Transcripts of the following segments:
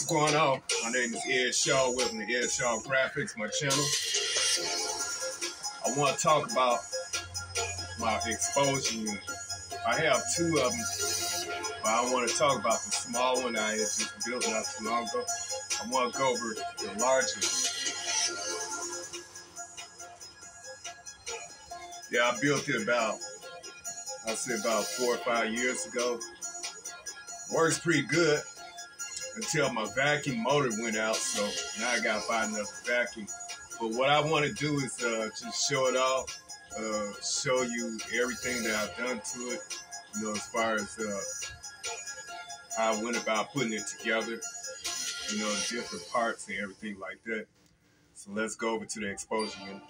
What's going on? My name is Ed Shaw. Welcome to Ed Shaw Graphics, my channel. I want to talk about my exposure unit. I have two of them, but I want to talk about the small one I had just built not too long ago. I want to go over the larger one. Yeah, I built it about 4 or 5 years ago. Works pretty good until my vacuum motor went out, so now I gotta buy another vacuum. But what I want to do is just show it off, show you everything that I've done to it, as far as how I went about putting it together, different parts and everything like that. So let's go over to the exposure unit.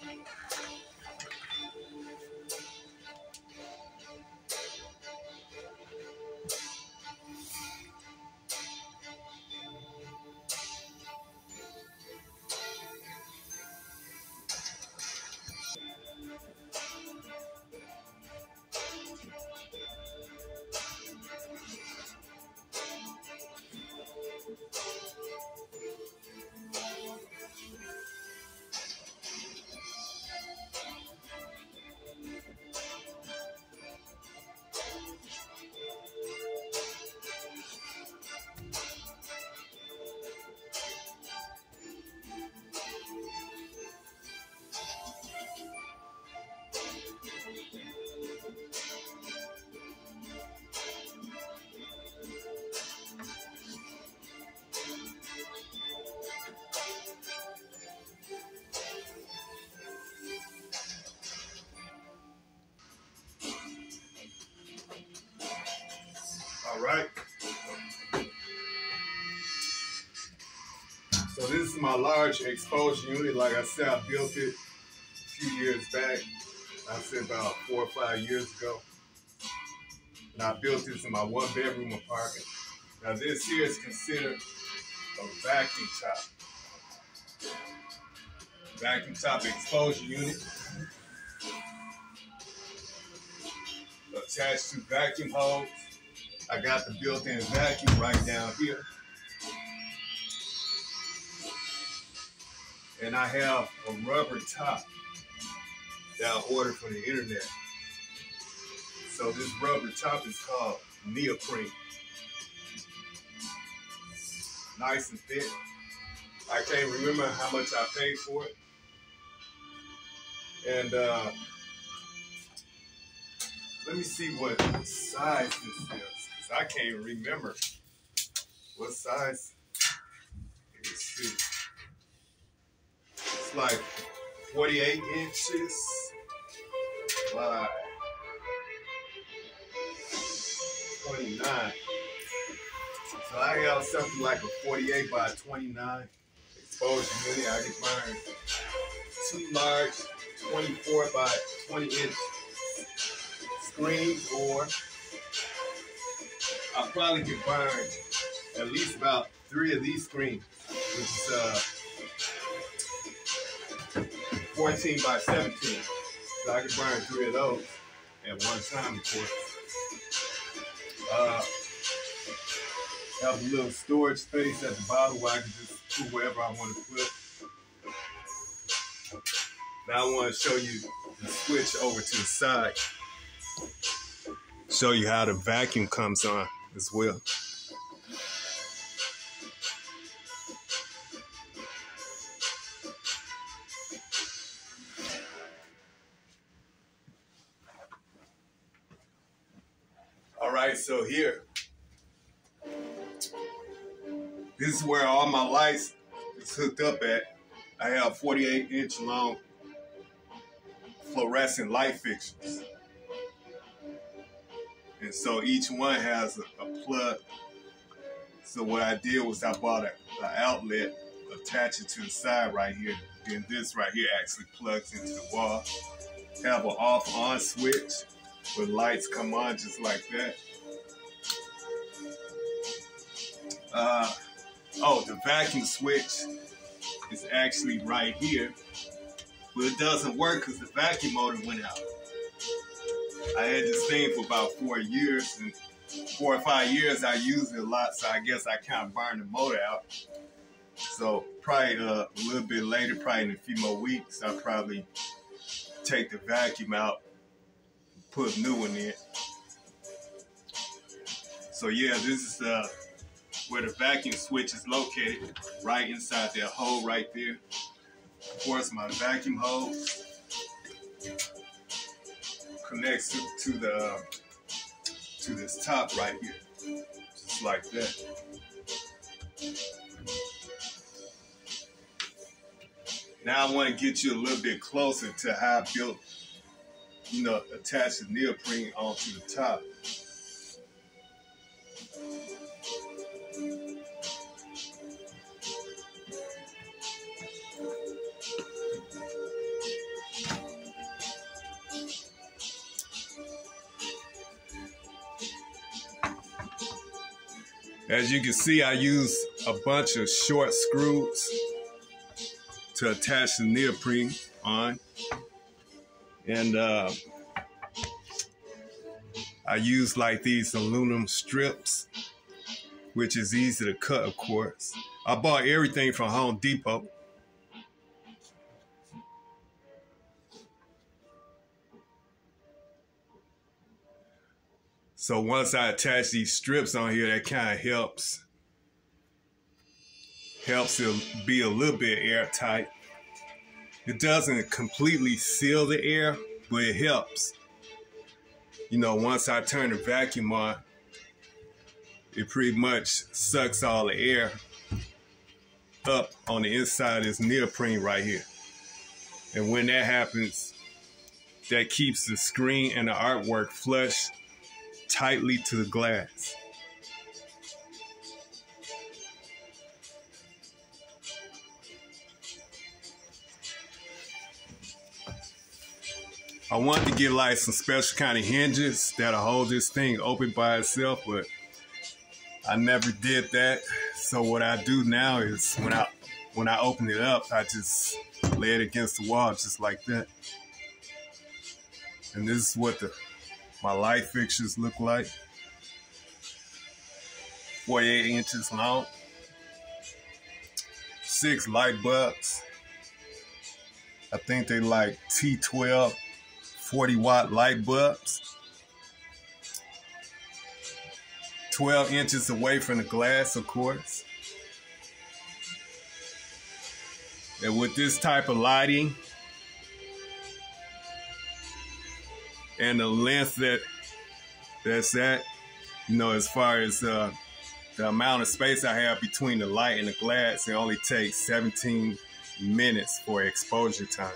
All right. So this is my large exposure unit. Like I said, I built it a few years back. I said about 4 or 5 years ago. And I built this in my 1-bedroom apartment. Now this here is considered a vacuum top. Vacuum top exposure unit. Attached to vacuum hose. I got the built-in vacuum right down here. And I have a rubber top that I ordered from the internet. So this rubber top is called neoprene. Nice and thick. I can't remember how much I paid for it. And let me see what size this is, because I can't remember what size. Let me see. It's like 48 inches by 29. So I have something like a 48 by 29 exposure unit. I can burn 2 large 24 by 20 inch screens, or I probably could burn at least about 3 of these screens, which is 14 by 17. So I could burn 3 of those at one time, of course. Have a little storage space at the bottom where I can just put wherever I want to put. Now I want to show you the switch over to the side. Show you how the vacuum comes on as well. All right, so here, this is where all my lights is hooked up at. I have 48-inch long fluorescent light fixtures. And so each one has a plug. So what I did was I bought an outlet, attach it to the side right here. Then this right here actually plugs into the wall. Have an off-on switch where lights come on just like that. The vacuum switch is actually right here. But it doesn't work because the vacuum motor went out. I had this thing for about 4 years, and 4 or 5 years, I used it a lot, so I guess I kind of burned the motor out. So probably a little bit later, probably in a few more weeks, I'll probably take the vacuum out, put a new one in. So yeah, this is where the vacuum switch is located, right inside that hole right there. Of course, my vacuum hose connects to this top right here, just like that. Now I want to get you a little bit closer to how I built, attach the neoprene onto the top. As you can see, I use a bunch of short screws to attach the neoprene on. And I use like these aluminum strips, which is easy to cut, of course. I bought everything from Home Depot. So once I attach these strips on here, that kind of helps it be a little bit airtight. It doesn't completely seal the air, but it helps. Once I turn the vacuum on, it pretty much sucks all the air up on the inside of this neoprene right here. And when that happens, that keeps the screen and the artwork flush tightly to the glass. I wanted to get like some special kind of hinges that'll hold this thing open by itself, but I never did that. So what I do now is when I open it up, I just lay it against the wall just like that. And this is what my light fixtures look like. 48 inches long. 6 light bulbs. I think they like T12 40-watt light bulbs. 12 inches away from the glass, of course. And with this type of lighting and the length that's at, as far as the amount of space I have between the light and the glass, it only takes 17 minutes for exposure time.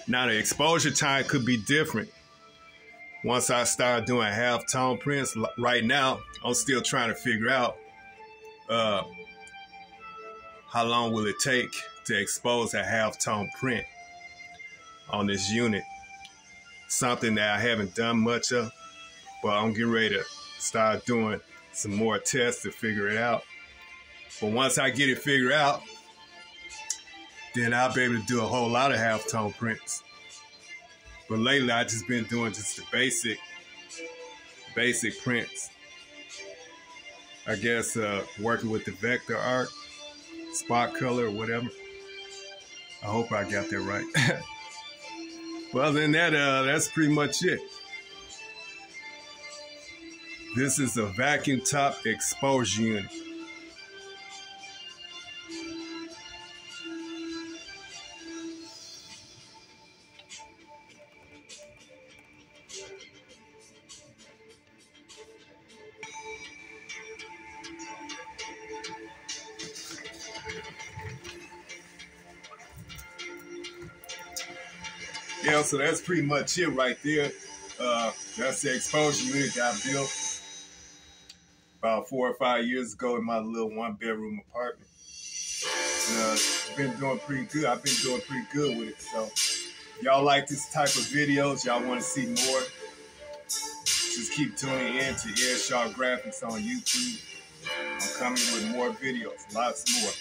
Now the exposure time could be different once I start doing half-tone prints. Right now, I'm still trying to figure out how long will it take to expose a half-tone print on this unit. Something that I haven't done much of, but I'm getting ready to start doing some more tests to figure it out. But once I get it figured out, then I'll be able to do a whole lot of half-tone prints. But lately, I've just been doing just the basic prints. I guess working with the vector art, spot color, or whatever. I hope I got that right. Well, other than that, that's pretty much it. This is a vacuum top exposure unit. Yeah, so that's pretty much it right there. That's the exposure unit that I built about 4 or 5 years ago in my little 1-bedroom apartment. And, been doing pretty good. I've been doing pretty good with it. So y'all like this type of videos, y'all want to see more, just keep tuning in to Airsharp Graphics on YouTube. I'm coming with more videos, lots more.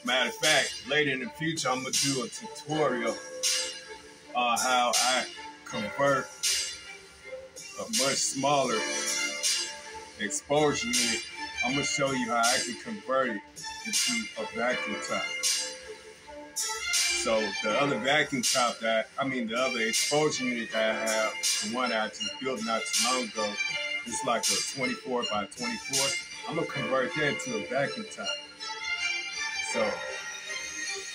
Matter of fact, later in the future, I'm going to do a tutorial on how I convert a much smaller exposure unit, I'm gonna show you how I can convert it into a vacuum top. So the other vacuum top the other exposure unit that I have, the one I just built not too long ago, it's like a 24 by 24. I'm gonna convert that into a vacuum top. So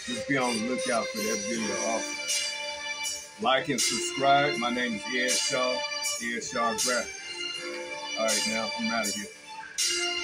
just be on the lookout for that video also. Like and subscribe. My name is Ed Shaw, Ed Shaw Graphics. All right, now I'm out of here.